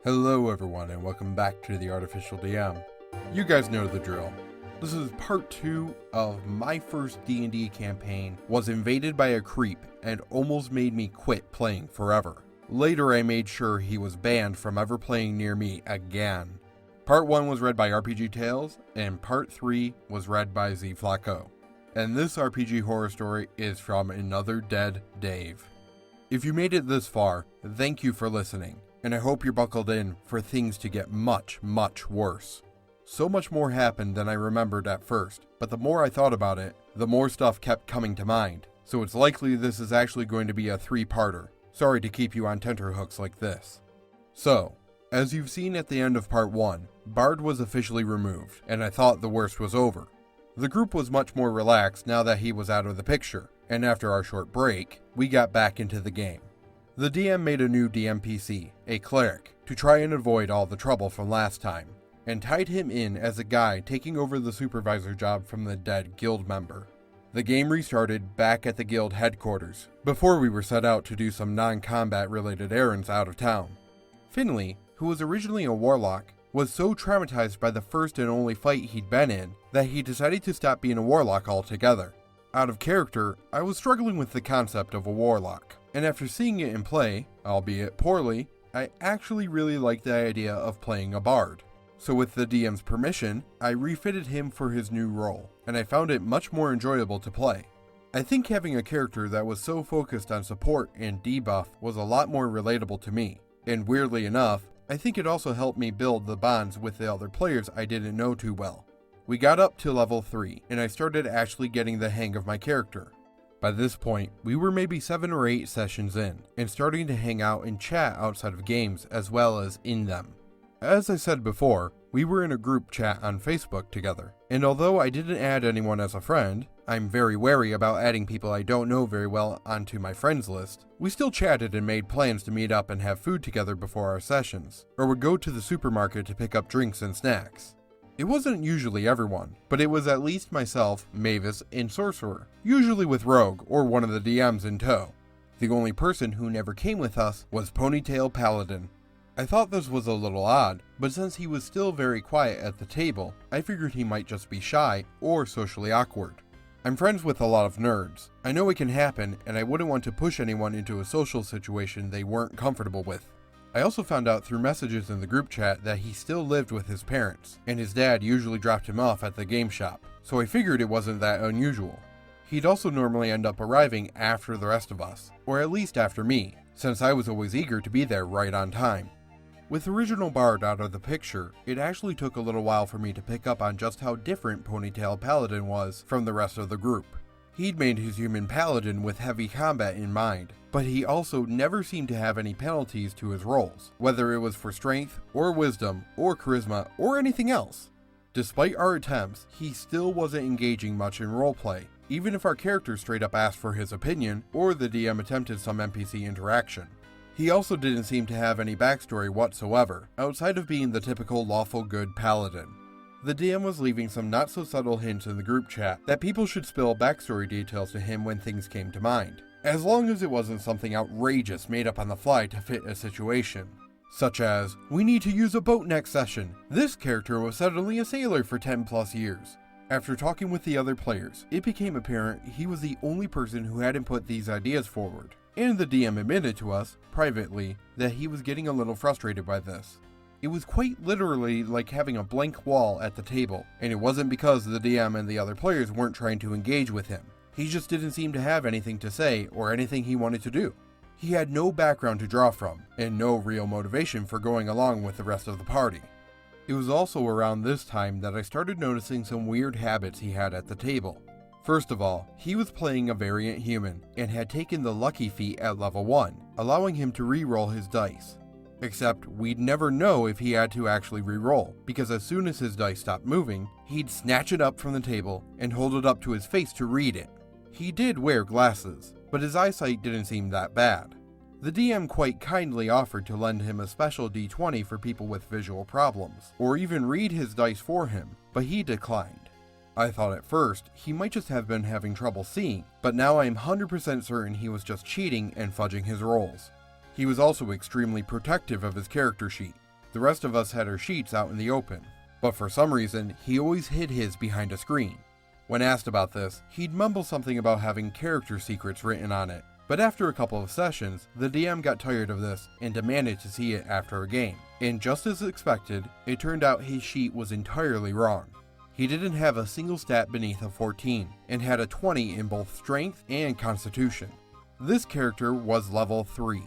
Hello everyone and welcome back to the Artificial DM. You guys know the drill. This is part 2 of my first D&D campaign was invaded by a creep and almost made me quit playing forever. Later I made sure he was banned from ever playing near me again. Part 1 was read by RPG Tales and part 3 was read by Z Flacco. And this RPG horror story is from Another Dead Dave. If you made it this far, thank you for listening. And I hope you're buckled in for things to get much, much worse. So much more happened than I remembered at first, but the more I thought about it, the more stuff kept coming to mind, so it's likely this is actually going to be a 3-parter. Sorry to keep you on tenterhooks like this. So, as you've seen at the end of part 1, Bard was officially removed, and I thought the worst was over. The group was much more relaxed now that he was out of the picture, and after our short break, we got back into the game. The DM made a new DMPC, a cleric, to try and avoid all the trouble from last time, and tied him in as a guy taking over the supervisor job from the dead guild member. The game restarted back at the guild headquarters, before we were set out to do some non-combat related errands out of town. Finley, who was originally a warlock, was so traumatized by the first and only fight he'd been in, that he decided to stop being a warlock altogether. Out of character, I was struggling with the concept of a warlock. And after seeing it in play, albeit poorly, I actually really liked the idea of playing a bard. So with the DM's permission, I refitted him for his new role, and I found it much more enjoyable to play. I think having a character that was so focused on support and debuff was a lot more relatable to me, and weirdly enough, I think it also helped me build the bonds with the other players I didn't know too well. We got up to level 3, and I started actually getting the hang of my character. By this point, we were maybe 7 or 8 sessions in, and starting to hang out and chat outside of games as well as in them. As I said before, we were in a group chat on Facebook together, and although I didn't add anyone as a friend, I'm very wary about adding people I don't know very well onto my friends list, we still chatted and made plans to meet up and have food together before our sessions, or would go to the supermarket to pick up drinks and snacks. It wasn't usually everyone, but it was at least myself, Mavis, and Sorcerer, usually with Rogue or one of the DMs in tow. The only person who never came with us was Ponytail Paladin. I thought this was a little odd, but since he was still very quiet at the table, I figured he might just be shy or socially awkward. I'm friends with a lot of nerds. I know it can happen, and I wouldn't want to push anyone into a social situation they weren't comfortable with. I also found out through messages in the group chat that he still lived with his parents, and his dad usually dropped him off at the game shop, so I figured it wasn't that unusual. He'd also normally end up arriving after the rest of us, or at least after me, since I was always eager to be there right on time. With original Bard out of the picture, it actually took a little while for me to pick up on just how different Ponytail Paladin was from the rest of the group. He'd made his human paladin with heavy combat in mind, but he also never seemed to have any penalties to his rolls, whether it was for strength, or wisdom, or charisma, or anything else. Despite our attempts, he still wasn't engaging much in roleplay, even if our character straight up asked for his opinion, or the DM attempted some NPC interaction. He also didn't seem to have any backstory whatsoever, outside of being the typical lawful good paladin. The DM was leaving some not so subtle hints in the group chat that people should spill backstory details to him when things came to mind, as long as it wasn't something outrageous made up on the fly to fit a situation. Such as, we need to use a boat next session. This character was suddenly a sailor for 10 plus years. After talking with the other players, it became apparent he was the only person who hadn't put these ideas forward, and the DM admitted to us, privately, that he was getting a little frustrated by this. It was quite literally like having a blank wall at the table, and it wasn't because the DM and the other players weren't trying to engage with him. He just didn't seem to have anything to say or anything he wanted to do. He had no background to draw from, and no real motivation for going along with the rest of the party. It was also around this time that I started noticing some weird habits he had at the table. First of all, he was playing a variant human, and had taken the lucky feat at level 1, allowing him to re-roll his dice. Except we'd never know if he had to actually re-roll, because as soon as his dice stopped moving, he'd snatch it up from the table and hold it up to his face to read it. He did wear glasses, but his eyesight didn't seem that bad. The DM quite kindly offered to lend him a special D20 for people with visual problems, or even read his dice for him, but he declined. I thought at first he might just have been having trouble seeing, but now I am 100% certain he was just cheating and fudging his rolls. He was also extremely protective of his character sheet. The rest of us had our sheets out in the open, but for some reason, he always hid his behind a screen. When asked about this, he'd mumble something about having character secrets written on it, but after a couple of sessions, the DM got tired of this and demanded to see it after a game. And just as expected, it turned out his sheet was entirely wrong. He didn't have a single stat beneath a 14, and had a 20 in both Strength and Constitution. This character was level 3.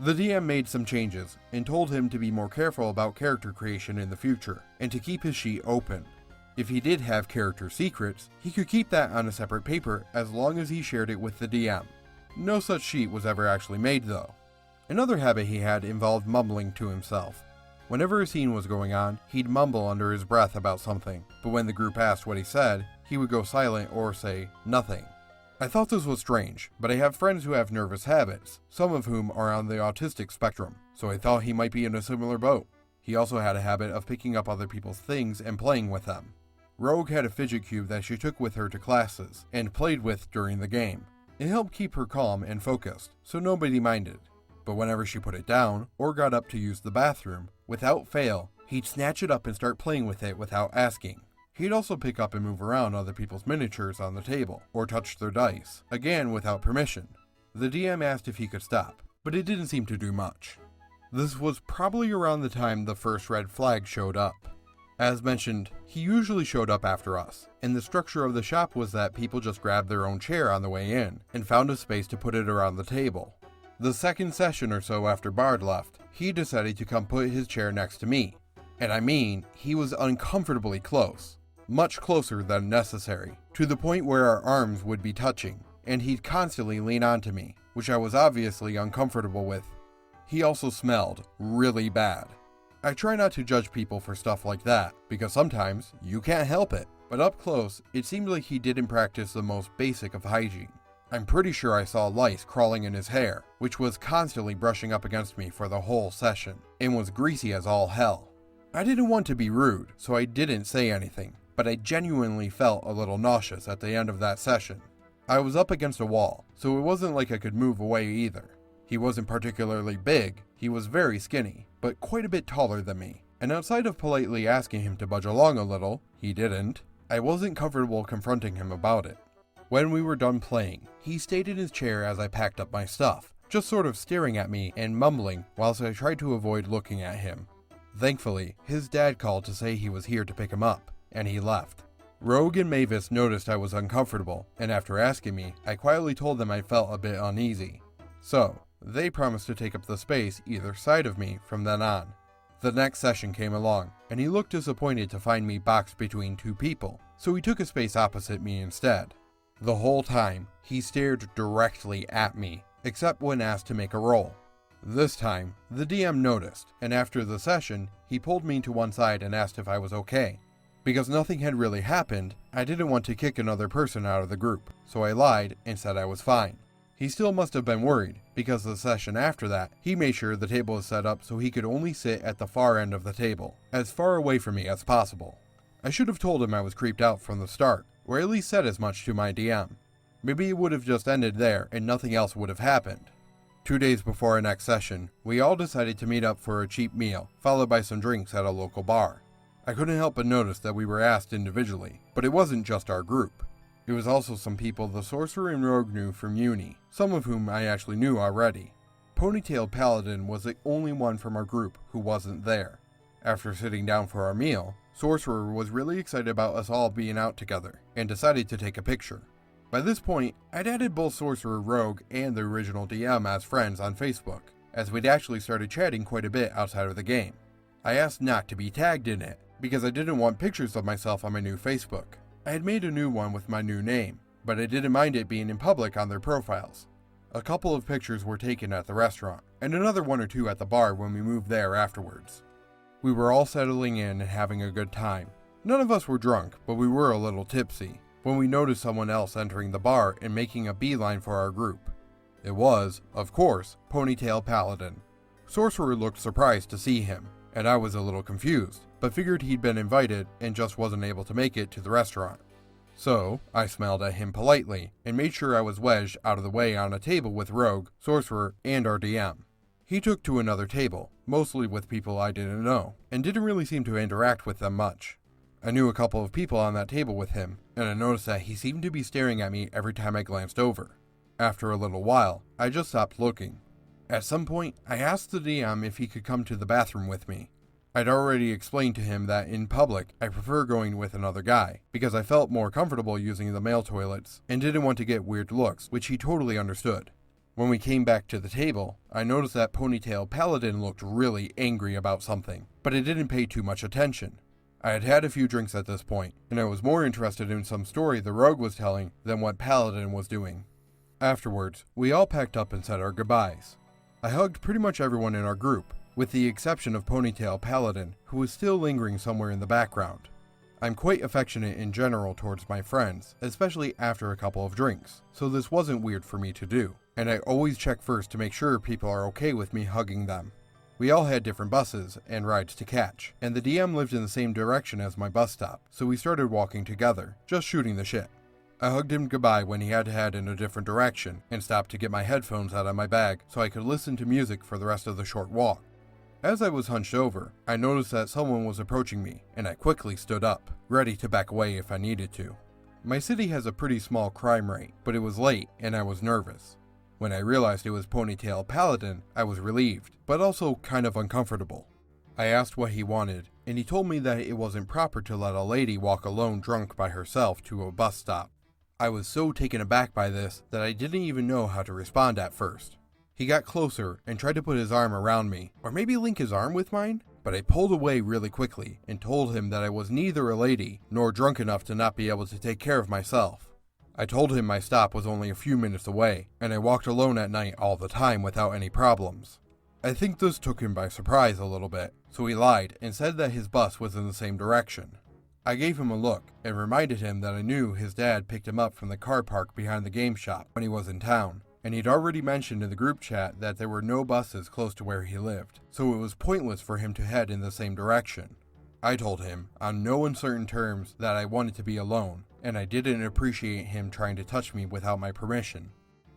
The DM made some changes, and told him to be more careful about character creation in the future, and to keep his sheet open. If he did have character secrets, he could keep that on a separate paper as long as he shared it with the DM. No such sheet was ever actually made though. Another habit he had involved mumbling to himself. Whenever a scene was going on, he'd mumble under his breath about something, but when the group asked what he said, he would go silent or say nothing. I thought this was strange, but I have friends who have nervous habits, some of whom are on the autistic spectrum, so I thought he might be in a similar boat. He also had a habit of picking up other people's things and playing with them. Rogue had a fidget cube that she took with her to classes, and played with during the game. It helped keep her calm and focused, so nobody minded. But whenever she put it down, or got up to use the bathroom, without fail, he'd snatch it up and start playing with it without asking. He'd also pick up and move around other people's miniatures on the table, or touch their dice, again without permission. The DM asked if he could stop, but it didn't seem to do much. This was probably around the time the first red flag showed up. As mentioned, he usually showed up after us, and the structure of the shop was that people just grabbed their own chair on the way in, and found a space to put it around the table. The second session or so after Bard left, he decided to come put his chair next to me. And I mean, he was uncomfortably close. Much closer than necessary, to the point where our arms would be touching, and he'd constantly lean onto me, which I was obviously uncomfortable with. He also smelled really bad. I try not to judge people for stuff like that, because sometimes you can't help it, but up close, it seemed like he didn't practice the most basic of hygiene. I'm pretty sure I saw lice crawling in his hair, which was constantly brushing up against me for the whole session, and was greasy as all hell. I didn't want to be rude, so I didn't say anything, but I genuinely felt a little nauseous at the end of that session. I was up against a wall, so it wasn't like I could move away either. He wasn't particularly big, he was very skinny, but quite a bit taller than me, and outside of politely asking him to budge along a little, he didn't. I wasn't comfortable confronting him about it. When we were done playing, he stayed in his chair as I packed up my stuff, just sort of staring at me and mumbling whilst I tried to avoid looking at him. Thankfully, his dad called to say he was here to pick him up, and he left. Rogue and Mavis noticed I was uncomfortable, and after asking me, I quietly told them I felt a bit uneasy. So, they promised to take up the space either side of me from then on. The next session came along, and he looked disappointed to find me boxed between two people, so he took a space opposite me instead. The whole time, he stared directly at me, except when asked to make a roll. This time, the DM noticed, and after the session, he pulled me to one side and asked if I was okay. Because nothing had really happened, I didn't want to kick another person out of the group, so I lied and said I was fine. He still must have been worried, because the session after that, he made sure the table was set up so he could only sit at the far end of the table, as far away from me as possible. I should have told him I was creeped out from the start, or at least said as much to my DM. Maybe it would have just ended there and nothing else would have happened. 2 days before our next session, we all decided to meet up for a cheap meal, followed by some drinks at a local bar. I couldn't help but notice that we were asked individually, but it wasn't just our group. It was also some people the sorcerer and rogue knew from uni, some of whom I actually knew already. Ponytail Paladin was the only one from our group who wasn't there. After sitting down for our meal, Sorcerer was really excited about us all being out together, and decided to take a picture. By this point, I'd added both Sorcerer Rogue and the original DM as friends on Facebook, as we'd actually started chatting quite a bit outside of the game. I asked not to be tagged in it, because I didn't want pictures of myself on my new Facebook. I had made a new one with my new name, but I didn't mind it being in public on their profiles. A couple of pictures were taken at the restaurant, and another one or two at the bar when we moved there afterwards. We were all settling in and having a good time. None of us were drunk, but we were a little tipsy, when we noticed someone else entering the bar and making a beeline for our group. It was, of course, Ponytail Paladin. Sorcerer looked surprised to see him, and I was a little confused, but figured he'd been invited and just wasn't able to make it to the restaurant. So, I smiled at him politely, and made sure I was wedged out of the way on a table with Rogue, Sorcerer, and our DM. He took to another table, mostly with people I didn't know, and didn't really seem to interact with them much. I knew a couple of people on that table with him, and I noticed that he seemed to be staring at me every time I glanced over. After a little while, I just stopped looking. At some point, I asked the DM if he could come to the bathroom with me. I'd already explained to him that in public, I prefer going with another guy, because I felt more comfortable using the male toilets, and didn't want to get weird looks, which he totally understood. When we came back to the table, I noticed that Ponytail Paladin looked really angry about something, but I didn't pay too much attention. I had had a few drinks at this point, and I was more interested in some story the rogue was telling than what Paladin was doing. Afterwards, we all packed up and said our goodbyes. I hugged pretty much everyone in our group, with the exception of Ponytail Paladin, who was still lingering somewhere in the background. I'm quite affectionate in general towards my friends, especially after a couple of drinks, so this wasn't weird for me to do, and I always check first to make sure people are okay with me hugging them. We all had different buses and rides to catch, and the DM lived in the same direction as my bus stop, so we started walking together, just shooting the shit. I hugged him goodbye when he had to head in a different direction, and stopped to get my headphones out of my bag so I could listen to music for the rest of the short walk. As I was hunched over, I noticed that someone was approaching me, and I quickly stood up, ready to back away if I needed to. My city has a pretty small crime rate, but it was late and I was nervous. When I realized it was Ponytail Paladin, I was relieved, but also kind of uncomfortable. I asked what he wanted, and he told me that it wasn't proper to let a lady walk alone drunk by herself to a bus stop. I was so taken aback by this that I didn't even know how to respond at first. He got closer and tried to put his arm around me, or maybe link his arm with mine, but I pulled away really quickly and told him that I was neither a lady nor drunk enough to not be able to take care of myself. I told him my stop was only a few minutes away, and I walked alone at night all the time without any problems. I think this took him by surprise a little bit, so he lied and said that his bus was in the same direction. I gave him a look and reminded him that I knew his dad picked him up from the car park behind the game shop when he was in town, and he'd already mentioned in the group chat that there were no buses close to where he lived, so it was pointless for him to head in the same direction. I told him, on no uncertain terms, that I wanted to be alone, and I didn't appreciate him trying to touch me without my permission.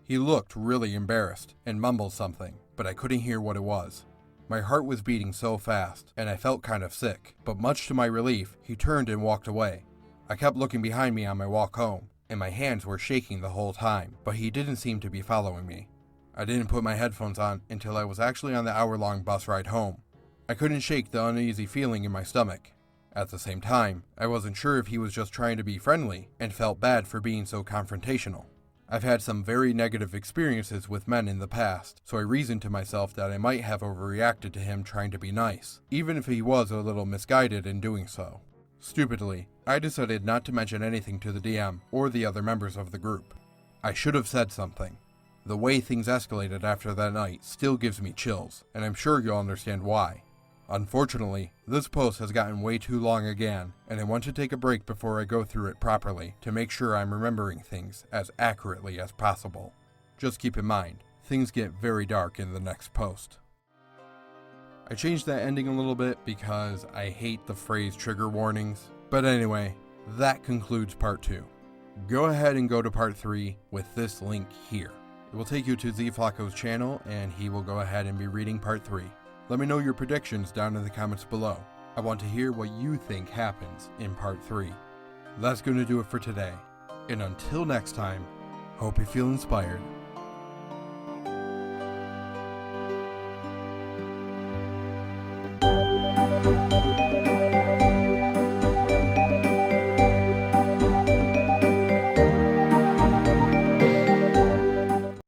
He looked really embarrassed and mumbled something, but I couldn't hear what it was. My heart was beating so fast, and I felt kind of sick, but much to my relief, he turned and walked away. I kept looking behind me on my walk home, and my hands were shaking the whole time, but he didn't seem to be following me. I didn't put my headphones on until I was actually on the hour-long bus ride home. I couldn't shake the uneasy feeling in my stomach. At the same time, I wasn't sure if he was just trying to be friendly, and felt bad for being so confrontational. I've had some very negative experiences with men in the past, so I reasoned to myself that I might have overreacted to him trying to be nice, even if he was a little misguided in doing so. Stupidly, I decided not to mention anything to the DM or the other members of the group. I should have said something. The way things escalated after that night still gives me chills, and I'm sure you'll understand why. Unfortunately, this post has gotten way too long again, and I want to take a break before I go through it properly to make sure I'm remembering things as accurately as possible. Just keep in mind, things get very dark in the next post. I changed that ending a little bit because I hate the phrase trigger warnings, but anyway, that concludes part 2. Go ahead and go to part 3 with this link here. It will take you to Zflocko's channel, and he will go ahead and be reading part 3. Let me know your predictions down in the comments below. I want to hear what you think happens in part 3. That's going to do it for today. And until next time, hope you feel inspired.